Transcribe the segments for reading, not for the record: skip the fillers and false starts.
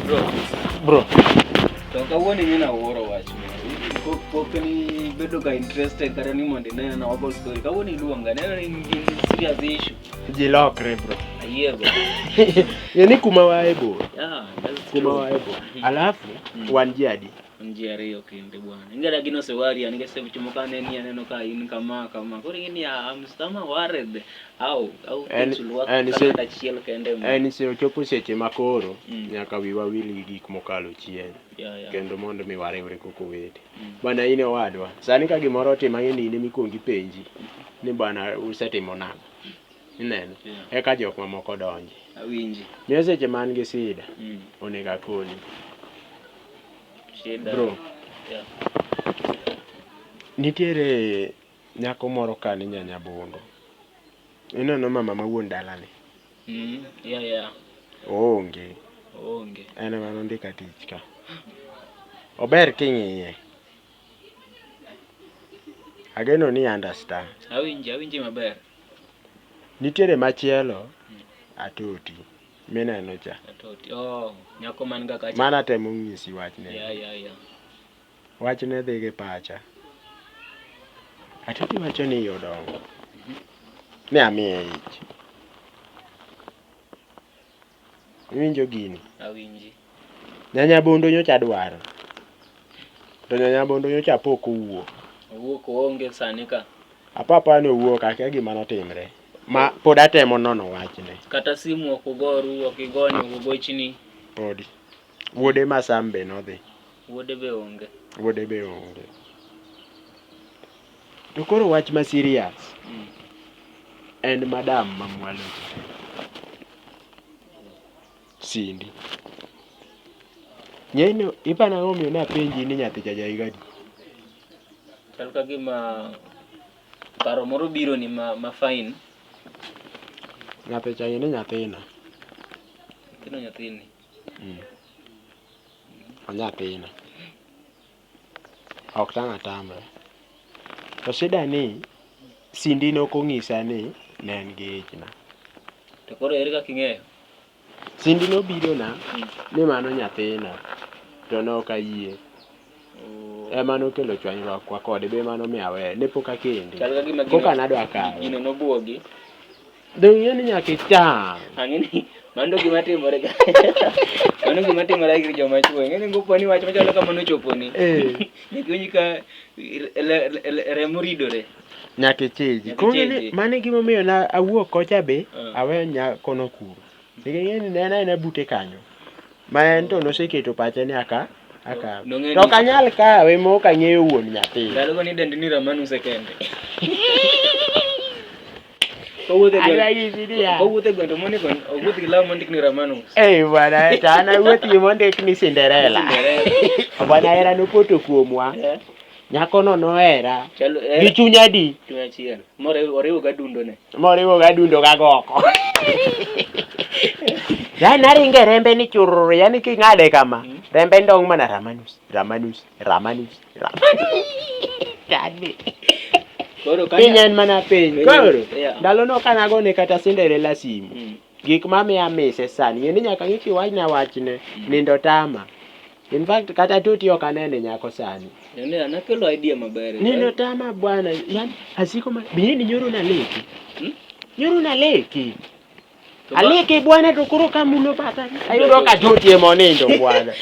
Bro. To kawuono nyina wuoro wach. Pok ni bedo ka interested kata ni mondo ineno na wabo story. Kawuono iluonga neno ni serious issue. Jilokre bro. Ayego. Yani kuma wae bor. Yeah, that's kuma wae bor. Alafu wan ji adi. Njia riyo kinde bwana. Ingera gino sewari anige sebu chumuka neni aneno ka in kama. Kuri ngini ya amstama worried. Au kichulwa kata chiel kende mo. En se ochopo seche makoro nyaka wiwa wili gik mokalo chien. Kendo mondo mi wariwre koko wete. Bana ine wadwa. Sani ka gimoro otima ngeni ine mikongi penji. Ni bana usetimo nang'o. Ineno. Eka jok mamoko donji. Awinji. Miyo seche man gi sida. Onego akoni. Bro. Yeah. Nitiere nyako moro kani Nyanyabondo. Ineno mama ma wuon dalane. Yeah. Onge. En ema nondika tich ka. Ober king'iye. Ageno ni understand. Awinji maber. Nitiere machielo Atoti. Mineno cha. Atoti. Nyako man ga kacha. Mana temo ng'isi wachne. Yeah. Wachne dhi gi pacha. Atoti wacho ni yodongo. Ne amiye ich. Winjo gini. Awinji. Nyanyabondo nyocha dwaro. To Nyanyabondo nyocha pok owuok. Owuok onge sani ka. Apapa ne owuok akia gima notimre. Ma pod atemo nono wachne. Kata simu okogoru okigoni ogochni. Podi. Wuode Masambe nodhi. Wuode be onge. To koro wach ma serious. En madam mamwalo. Sindi. Nyeno ipana ng'omio na penji ni nyathi cha jaigadi. Chal ka gima paro moro biro ni ma fine. Nyathi cha ni nyathina. Kino nyathini. Nyathina. Ok tanga tamre. To shida ni Sindi nokong'isa ni ne en gi ichna. To koro ere kaka ing'eyo? Sindi nobiro na ni mano nyathina. To nok ayie. Ema nokelo chwanyruok kwa kode be mano miawe ne pok akende. Koka nadwa kawo. Gino nobuogi. Dong'e ni nyaka icham. Ang'eni mano gima timore ga. Mano gima timore gi joma chwo. Ng'eni ngopo ni wach machalo kamano choponi. Nikiwinji ka remo ridore. Nyaka ichiji. Kong'eni mane gima omiyo na awuok kocha be aweyo nyakono kuro. Ng'eni ne en bute kanyo. Ma en to noseketo pache ni aka. To kanyal kawe mok ang'eyo wuon nyathi. Ndalogo ni dend ni Ramanu sekende. Kowuothe gwendo moni kon owuoth gi law mondik ni Ramanu. Bwana tana wuothi mondik ni Cinderella. Bwana era nopoto kuomwa. Nyakono nohera. Gi chunya di. Chunya achiel. Oriwo ga dundo ne. Moriwo ga dundo ga goko. Yani naringe rembe ni chururu, yani king'ade kama. Rembe ndong mana Ramanus. Tadi. Koro Pinyen mana piny. Koro ndalo no kanagone kata Cinderella simu. Gik mamiya mise sani. Yeni nyaka ng'iki wachne nindo tama. In fact kata Atoti ok anene nyako sani. Ne anakelo idea maber. Nindo tama bwana. Yani asiko bini nyoro na leki. Nyoro na leki. Aleke bwana to koro kamulo pata. Ayudo ka Atoti emo nindo bwana.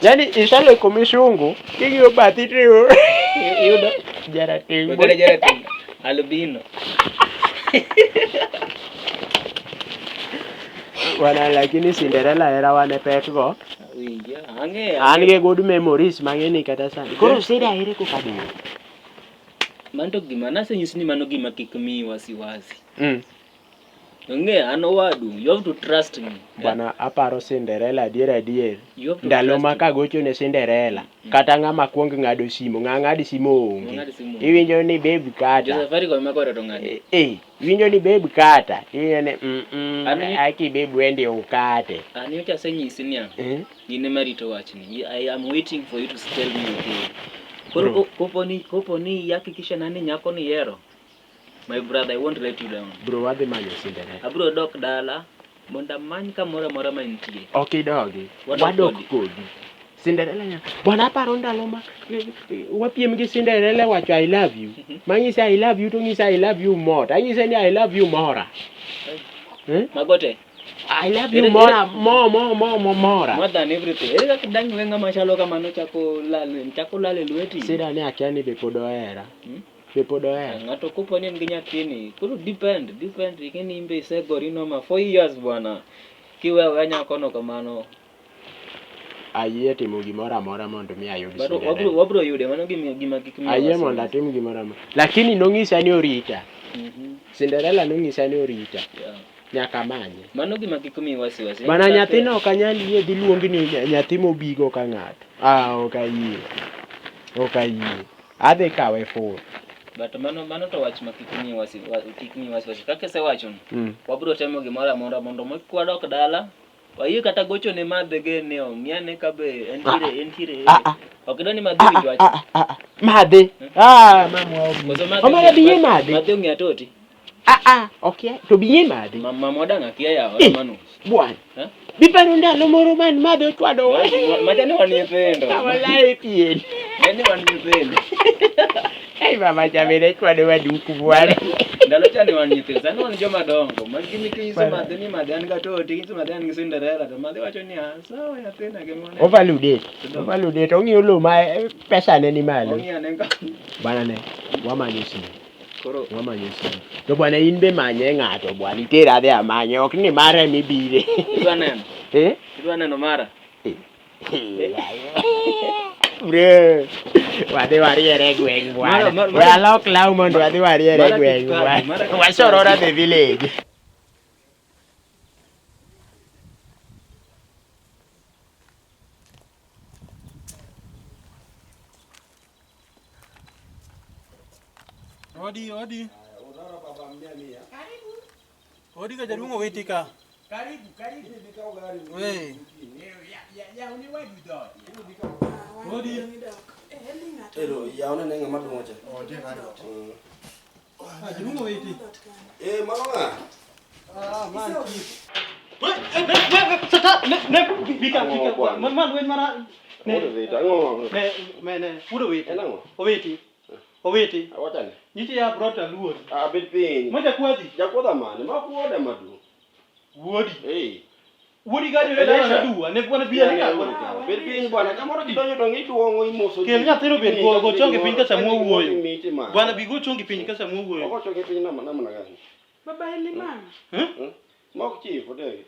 Yani isale komishungu kiyo bathi triyo. Yudo Jarating. Albino. Wana lakini Cinderella era wane pekgo. Ang'e. An ge good memories mang'eni kata sani. Koro sida ere ko kadino. Manto gima nasenyisi ni mano gima kik mi wasiwasi. Ng'e an owadu, you have to trust me. Bwana aparo Cinderella adier. Ndalo maka gocho ne Cinderella. Kata ng'ama kuong ng'ado simo, ng'adi simo onge. Iwinjo ni babe kata. Safari ko makore to ng'adi. Iwinjo ni babe kata. Iyene aki babe wende ukate. Ani ucha senyisi ni ine marito wachni. I am waiting for you to tell me okay. Koro koponi yakikisha nani nyako ni yero. My brother, I won't let you down. Bro, wadhi manyo Cinderella. Abro dok dala Monda many kamoro amora mantie. Ok idogi. Wadok kodi. Cinderella nya. Bwana paro ndalo ma wapiem gi Cinderella wacho I love you. Mang'ise I love you to ng'ise I love you more. Anyise ni I love you more. Magote. I love you more. More than everything. Ere kaka dang wenga machalo kamano chako lale lweti. Sida ni akia ni be pod ohera. Be pod ohera. Ng'ato kopo ni en gi nyathini. Koro depend. Ikeni imbe isegori noma 4 years bwana. Kiwe wanya kono kamano. Ayie timo gimoro amora mondo mi ayud Cinderella. Wabro yude mano gima kikmi. Ayie mondo atim gimoro amora. Lakini nong'isa ni orita. Cinderella nong'isa ni orita. Nyaka manye. Mano gima kikmi wasi. Bana nyathino ok anyal yie dhi luongi ni nyathi mobigo ka ng'ato. Ok ayie. Adhi kawe full. But mano to wach makikmi wasi. Kaka sewacho no. Wabro temo gimoro amora mondo mokwadok dala. Wayie kata gocho ne madhe gene omiane kabe entire. Ok doni madhe wichwacho. Madhe. Mamwa. Omara biye madhe. Madhe ng'ia toti. Okay. To biye madhe. Mama dang akia ya mano. Bwana. Biparo ndalo moro man madhe otwado. Majani wanie pendo. Wallahi pien. Ene wanie pendo. Hey mama jamene twado waduku bwana. Ndalo chani wanie pendo. Sani wan joma dongo. Magimi kinyiso madhe ni madhe an gatoti, kinyiso madhe an gi Cinderella to madhe wacho ni sawa nyathina gemone. Overloaded. Ong'iyo lo ma pesa ne ni malo. Ong'iyo nenga. Bwana ne. Wamanyo simu. Koro wamanyo simu. To bwana in be manye ng'ato bwana itera adhi amanye ok ni mare mibire. Idwa neno? Idwa neno mara? Bro. Wadhi wariere gweng' bwana. We alok law mondo wadhi wariere gweng' bwana. Wasorora the village. Odi. Odi ka jaduong' oweti ka. Karibu nika ugari. Wewe. Ya uniwadu dot. Odi. Ero ya una nenga maduong' cha. Odi ngado. Jaduong' oweti. Mano nga. Man ki. Sata bika. Man wen mara. Oweti. Awatane. Niti ya brota luor. Bet piny. Moja kwadi. Jakwodha mane? Ma kuoda madu. Wuodi. Wuodi gadi wela na duwa. Ne bwana biya ni ka. Bet piny bwana. Kamoro kidonjo to ng'ituongo imoso. Kel nyathino bet go chonge piny ka samo wuoyo. Bwana bigo chonge piny ka samo wuoyo. Oko chonge piny namna gani? Baba Elimana. Mok chief odegi.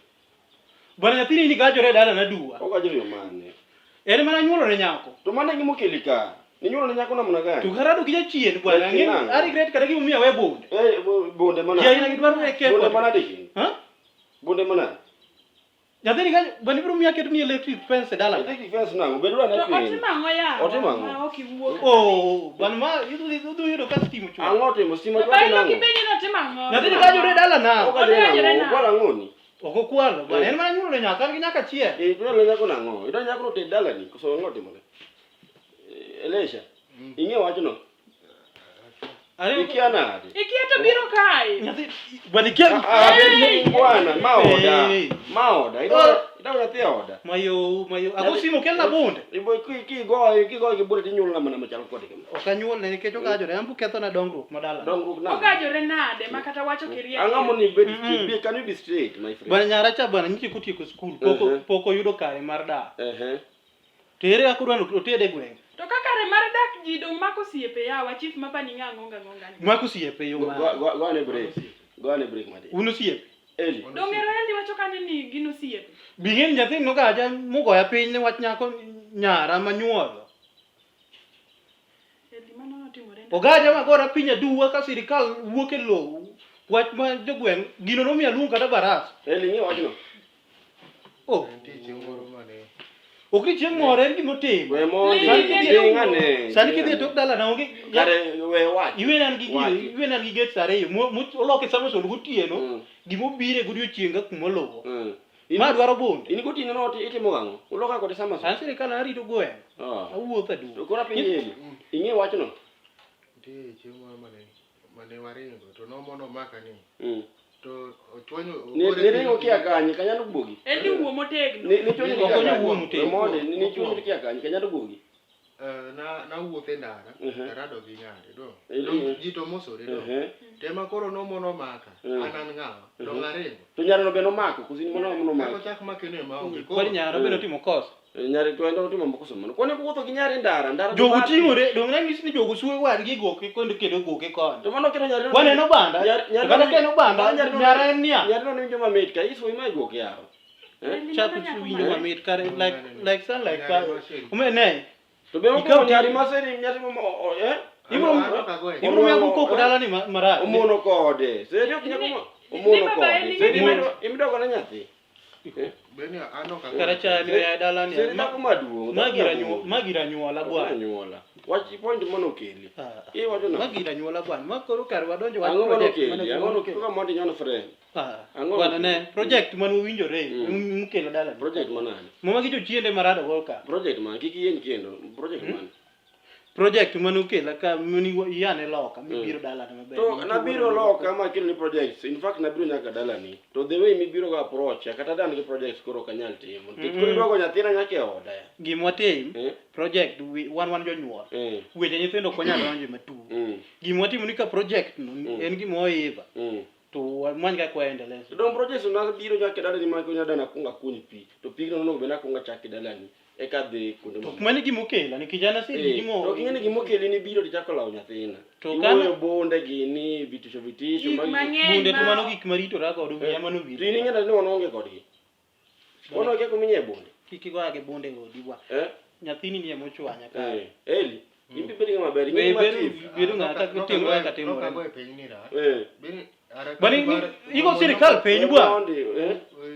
Bwana nyathini ni gajore dala na duwa. Ogajore mane? Ere mana nyuolo ne nyako. To mane gimokeli ka? Ninyuolo ne nyako namna gani? To karado gija chien bwana. Ng'eni ari great kada gimomiya we bonde. Bonde mana? Ya ina gidwaro ne ke. Bonde mana deki? Bonde mana? Nyathini gajo bwana biro miya keto ni electric fence dala. Electric fence nango bedura na piny. Otimang'o ya. Otimang'o. Ok iwuok. Bwana ma yudo ka stima chwa. Ang'o timo stima Baba chwa ilo nango? kipenjo ni otimang'o. Nyathini gajore dala na. Ogajore na. Kwala ng'oni? Oko kwalo bwana en mana nyuolo ne nyako gi nyaka chie. Idwalo nyako nango? Idwalo nyako te dala ni koso ng'o timone? Elisha. Ing'e wachno? Ikia nade? Ikia to biro kae. Nyathi bwana ikia. Bwana maoda. Idwa nyathi oda. Mayo. Ako simo kelna bonde. Ibo kigoyo gibure tinyuolo na mana machal kode kama. Ok anyuol ne nikech ogajore ambu ketho na dongruok madala. Dongruok na. Ogajore nade makata wacho kiriya. Ang'o moni bet straight? Can you be straight my friend? Bwana nyara cha bwana nyichi kutieko skul poko yudo kare mar dak. Tere akudwa otede gweng. To kaka re mar dak ji dong mako siepe yawa chief mapani ng'onga ni. Mako siepe yo ma. Go on a break mate. Uno siepe. Eli. Dongero Eli wacho kani ni gino siepe. Bingen nyathi no gaja mugoya piny ne wach nyako nyara manyuolo. Eli mano otimore. Ogaja magora piny aduwa ka sirikal wuok e lowo. Wach ma jogweng gino nomiya luong kata baras. Eli ng'e wachno. Ok chieng' moro en gima otimo. We ng'ane. Sani kidhi tok dala na onge. Kare we wach. Iwenan gi gate ariyo. Oloke sama sol gotieno. Gima obire godiochienga kuma lowo. Ma dwaro bonde. In gotieno no itimo gang'o? Uloka kode sama sol. San sirikal arito gweng'. Awuotho aduwa. To kora piny Eli. Ing'e wachno? Chieng' moro mane waringo to nomono maka ni. to ochwanyo ne ringo kia kanyi kanyalo bugi En ni wuo motegno. ni chonyo Okonyo kia wuo kanyi motegno. monde ni chonyo kia kanyi kanyalo bugi na wuothe ndara rado gi ng'ade Eh. do ji to mosore do tema koro nomono maka anan ng'awa do ng'arengo to nyare no beno mako kusini mono ako mako chak makene maonge Kwani nyaro beno timo kosa. nyare to endo timo makosa mono kone wuotho gi nyare ndara Jogo ting'ore, dong nang'isi ni jogo suwe wadgi goke kendo kendo goke koni. to mano kendo nyare Waneno banda. To kata keno banda, nyara en niya. nyare no winjo mamit ka iso ima goke yaro Chapu winjo mamit kare like sound like ka. Umene. to be ko nyari maseri nyari mo Ibro miyago koko dala ni marach. omono kode serio kinyako omono kode serio imidogo na nyathi beni ano ka Kara chani ya dala ni. serio nako maduong Magira nyuola bwana. nyuola wachi point mono keli wacho no Magira nyuola bwana. Makoro kar wadonjo wan ango mono keli ango kaka mondi nyono friend Bwana ne project manu winjore mukelo dala ni. project manani Mama gijo chiende marado goka. project man kiki yen kendo project man Project manu kela ka muni yane loka mibiro dala na maber. to nabiro loka ma kelo ni projects in fact nabiro nyaka dala ni to the way mibiro ga approach kata dan gi projects koro kanyal timo koro dogo nyathina nyake oda Gimwatim project wan jonyuol. Weche nyithindo konya donje matu. Gimwatim ni ka project no en gimo oiva. To mwan ga kwaendelea. To don projects na biro nyaka dala ni ma ko nyada na kunga kuny pi to pigno no be na kunga chaki dala ni e ka dhi kunde to mani gimokela ni kijana siri gimo to kingene gimokeli ni biro tichako lawo nyathina to kana bonde gini vitisho bunde to mano gik marito ra godo wiya mano biro tini ngenda ni ononge kodgi wono ke ko minye bonde kiki go age bonde odi wa nyathini ni mochwanya ka eli imbi bedi maber ni bedo ngata kutimo ka timo ka go e piny ni ra beni bani igo sirikal piny bwa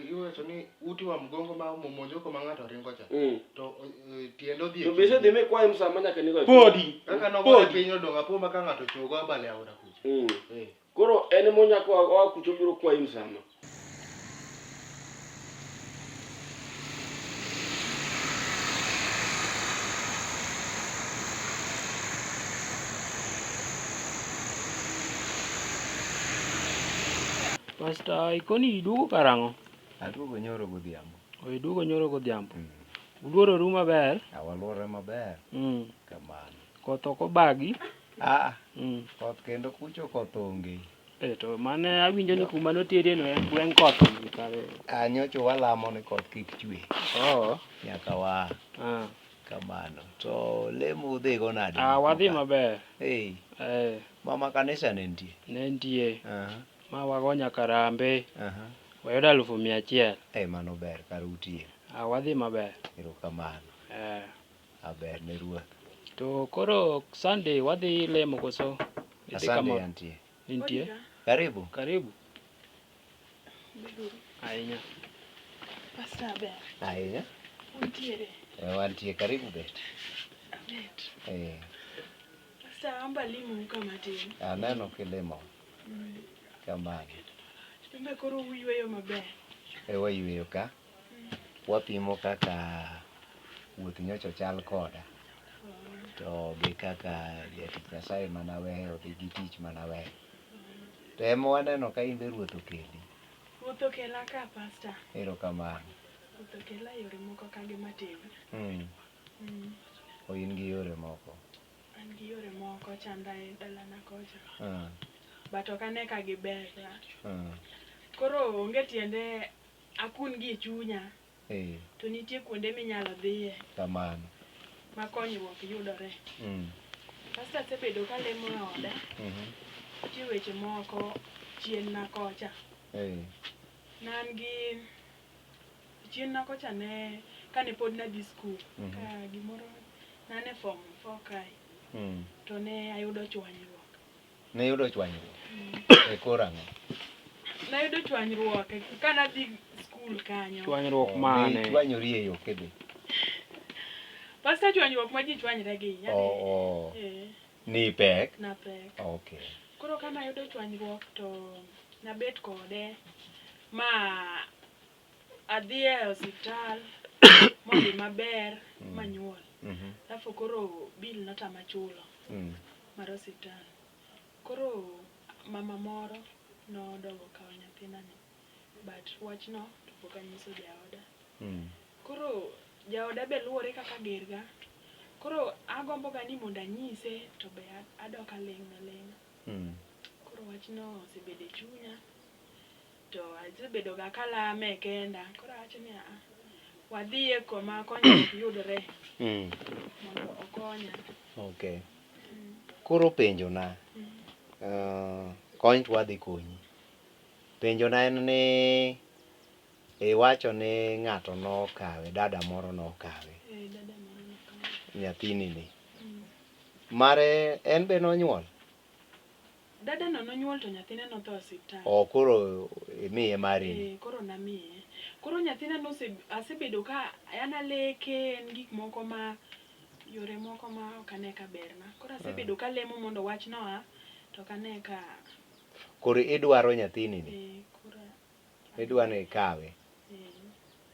iwacho ni uti wa mgongo ma momonjo ko mangato ringo cha to tiendo dhi to bese dhi me kwa msama nyaka ni go podi kaka no go piny odonga po ma ka ngato chogo abale aora kucho koro en mo nyaka wa kucho biro kwa msama Pasta ikoni idugo karango? Adugo nyoro godhiambo. Idugo nyoro godhiambo. Uluororu maber? Waluorore maber. Kamano. Koth ok obagi? Koth kendo kucho koth onge. To mane awinjo ni kuma notiere no en gweng' koth onge kare. Nyocho walamo ni koth kik chwe. Nyaka wa. Kamano. To lemo udhigo nade? Wadhi maber. Mama kanisa ne nitie? Ne nitie. Ma wago nyaka rambe. Wayudo 100,000. Mano ber kar utie. Wadhi maber. Erokamano. Aber ne ruoth. To koro Sunday wadhi lemo koso? Sunday antie. Intie? Karibu. Karibu. Ahinya. Pastor ber. Ahinya. Untiere. Wantie karibu bet. Bet. Pastor amba limo kama tin. Aneno kilimo. Kamano. Imbe koro uyweyo maber. Wayweyo ka. Wapimo kaka wuoth nyocho chal koda. To gi kaka jatich Nyasaye manaweyo dhi gi tich manaweyo. To emo waneno ka imbe ruoth okeli. Ruoth okela ka pastor. Erokamano. Ruoth okela yore moko kage matin. In gi yore moko. An gi yore moko chanda e dalana kocha. But okane ka giber. Koro onge tiende akun gi chunya. To nitie kuonde minyalo dhiye. Kamano. Ma konyruok yudore. Pastor sebedo ka lemo e oda. Nitie weche moko chien na kocha. Nan gi chien na kocha ne kane pod nadhi skul. Ka gimoro nane form 4 kai. To ne ayudo chwanyruok. Ne yudo chwanyruok? E kor ang'o? Nayudo chwanyruok ka nadhi skul kanyo. Chwanyruok mane? Chwanyori e yo kebe? Pastor chwanyruok ma ji chwanyre gi. Ni pek? Na pek. Okay. Koro ka nayudo chwanyruok to nabet kode ma adhi e osiptal modhi maber manyuol. Alafu koro bill notama chulo mar osiptal. Koro mama moro nodogo kawo nyathinani but wachno to pok anyiso jaoda. Koro jaoda be luwore kaka gerga, koro agombo ga ni mondo anyise to be adok aling'. Koro wachno osebedo e chunya to asebedo ga kalame kenda, koro awacho ni wadhiye koma konyruok yudore mondo okonya. Okay. Koro penjona, kony to wadhi konyi. Penjona en ni iwacho ni ng'ato nokawe, dada moro nokawe. Dada moro nokawe. Nyathini ni. Mare en be nonyuol? Dada no nonyuol to nyathine notho osiptal. Koro imiye mari? Koro namiye. Koro nyathina no asebedo ka an aleke, en gik moko ma yore moko ma ok ane ka berna. Koro asebedo ka lemo mondo wachno to ok ane ka. Koro idwaro nyathini ni? Koro idwa ni ikawe?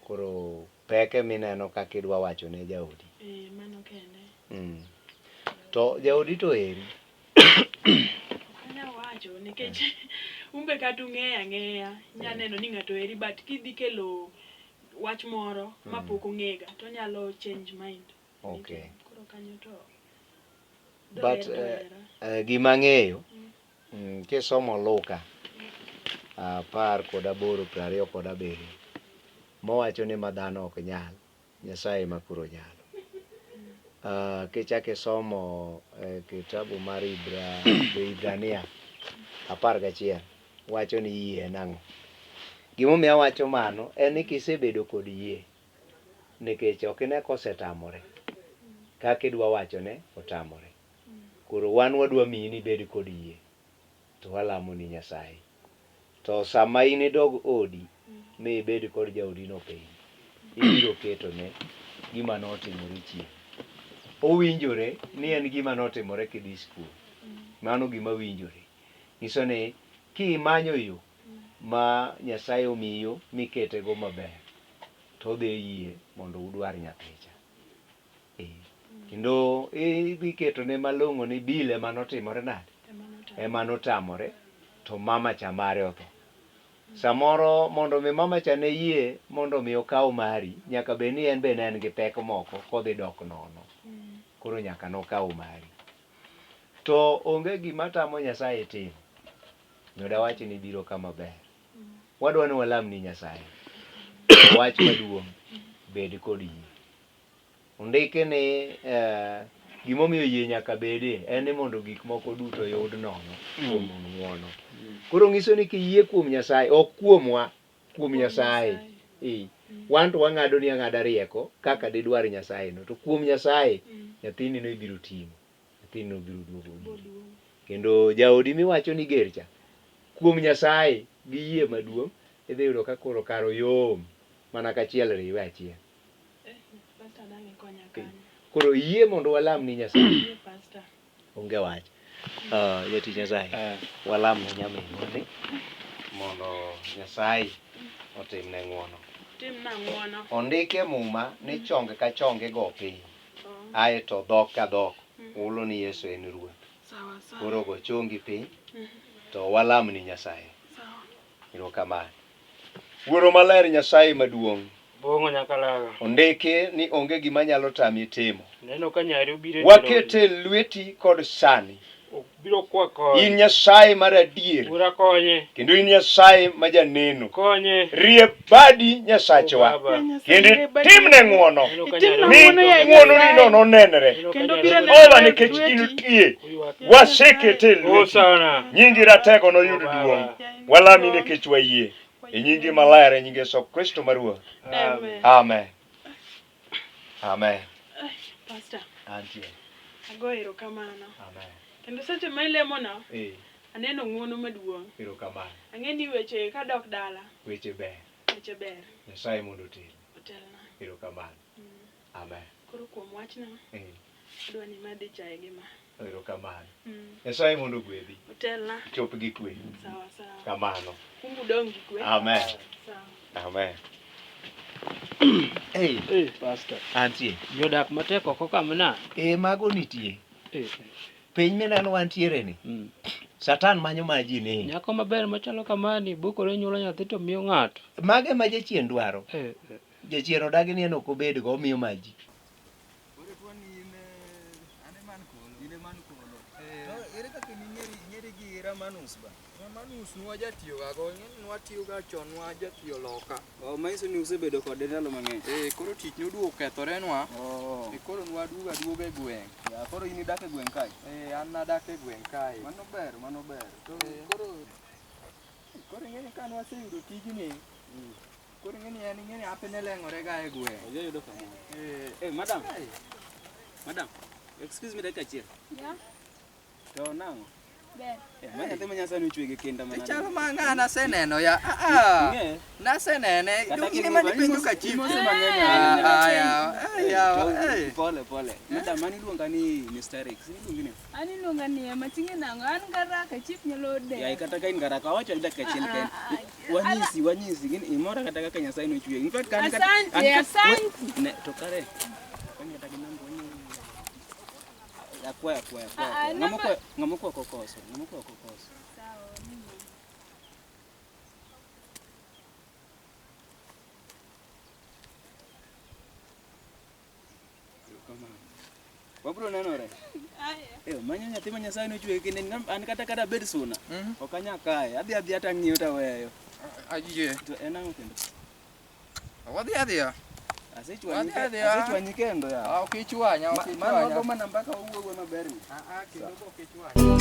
Koro peke mineno kaka idwa wacho ne jaodi? Mano kende. To jaodi to eri? Anya wacho nikech umbe kata ung'eyo ang'eya, nya neno ni ng'ato eri but kidhi kelo wach moro ma pok ong'ega to nyalo change mind. Okay. Koro kanyo to but gima ng'eyo kisomo Luka 10:28 mowacho ni ma dhano ok nyal, Nyasaye ma koro nyalo. Kichake somo kitabu mar Ibrania 11 wacho ni yie nang'o. Gimomiyo awacho mano en ni kisebedo kod yie, nikech ok ine kosetamore kaka idwa wacho ne otamore. Koro wan wadwa miyi ni bed kod yie to walamo ni Nyasaye. To sama in idog odi mi ibed kod jaodi no piny, ibiro keto ne gima notimore chien. Owinjore ni en gima notimore kidhi skul. Mano gima winjore. Nyiso ni kimanyo yo ma Nyasaye omiyo mikete go maber, to dhi yie mondo udwar nyathicha. Kendo idhi keto ne malong'o ni bile manotimore nade? Ema notamore to mama cha mare otho. Samoro mondo mi mama cha ne yie mondo mi okaw mari, nyaka be ni en be ne en gi pek moko kodhi dok nono. Koro nyaka nokaw mari. To onge gima tamo Nyasaye timo. Nyoda wach ni biro kama ber. Wadwa ni walam ni Nyasaye. Wach maduong' bed kod yie. Ondike ni gimomiyo yie nyaka bedie en ni mondo gik moko duto yud nono kuom ng'uono. Koro ng'iso ni kiyie kuom Nyasaye, ok kuomwa, kuom Nyasaye. Wan to wang'ado ni ang'ada rieko kaka didwar Nyasaye no, to kuom Nyasaye nyathini no ibiro timo, nyathini no biro duogo. Kendo jaodi miwacho ni gercha, kuom Nyasaye gi yie maduong' idhi yudo ka koro karo yom mana kachiel riwe achiel. Koro yie mondo walam ni Nyasaye. Onge wach. Jatich Nyasaye, walam ni nyaminwa ni mondo Nyasaye otimne ng'uono. Timna ng'uono. Ondike muma ni chonge ka chonge go piny. Aeto dhok ka dhok ulo ni Yesu en Ruoth. Sawa sawa. Koro go chongi piny to walam ni Nyasaye. Sawa. Erokamano. Wuoro maler, Nyasaye maduong', Bongo nyakalaga. ondike ni onge gima nyalo tami timo. Neno ka nyari obiro. Wakete lweti kod sani. Biro kwa konye. In Nyasaye mar adier. Ura konye. Kendo in Nyasaye ma janeno. Konye. Rie badi Nyasachwa. Kendo timne ng'uono. Mi ng'uono ni no nenre. Ola nikech intie. Wasekete lweti. Nyingi ratego no yud duong'. Walami nikech wayie. E nyingi maler, e nyingi Yesu Kristo ma Ruoth. Amen. Amen. Pastor. Antie. Ago erokamano. Amen. Kendo seche ma ilemo no, aneno ng'uono maduong'. Erokamano. Ang'e ni weche kadok dala. Weche ber. Weche ber. Nyasaye mondo otel. Otelna. Erokamano. Amen. Koro kuom wachno, adwa ni madhi chaye gi ma. Erokamano. Nyasaye mondo ogwedhi. Otelna. Chop gi kwe. Sawa sawa. Kamano. Kumbu dong gi kwe. Amen. Sawa. Amen. Pastor. Antie. Jodak matek oko kamna. Mago nitie. piny mineno wantiere ni Satan manyo maji ni nyako maber machalo kamani bukore nyuolo nyathi to miyo ng'ato mage ma jachien dwaro jachien odagi ni en ok obed go omiyo maji Ramanus nuwa jatiyo gago, nuwa tiyo ga chon nuwa jatiyo loka. Maiso ni usebedo kode ndalo mang'eny. Koro tich noduogo kethore nwa. Koro nuwa duoga e gweng'. Koro in idak e gweng' kae? An nadak e gweng' kae. Mano ber. Koro ing'eni ka nwaseyudo tijni. Koro ing'eni ape ne leng'ore ga e gweng'. Oyudo kamano. Madam. Excuse me dakika achiel. Yeah. To nang'o? Ber. Nyathi ma Nyasaye ochwe gi kinda mana. Chalo ma ng'a naseneno ya. Nasenene. Ini mani penjo ka chief. Pole. Madam mani luonga ni Mr. Rex. Iluongi ni? An iluonga ni Emma ting'e nang'o an garaka chief nyalo de. Yai kata ka in garaka awacho ni dakika achiel kae. Wanyisi gini imora kata kaka Nyasaye nochwe. In fact kan Asante. Ne to kare. Kani kata ginambo ni Akwaya. Ngamo kwa kokoso. Sawa mimi. Kama. Wabro nenore. Aya. Manyo nyathi ma Nyasaye nochwe kinde an kata bed suna. Ok anya kae. Adhi ata ng'iyo ta weyo. Ajie. To en ang'o kendo? Wadhi. Asechwanyi kendo ya. Ok ichwanya. Mano go mana mpaka owuogo maber ni. Kendo ok ichwanya.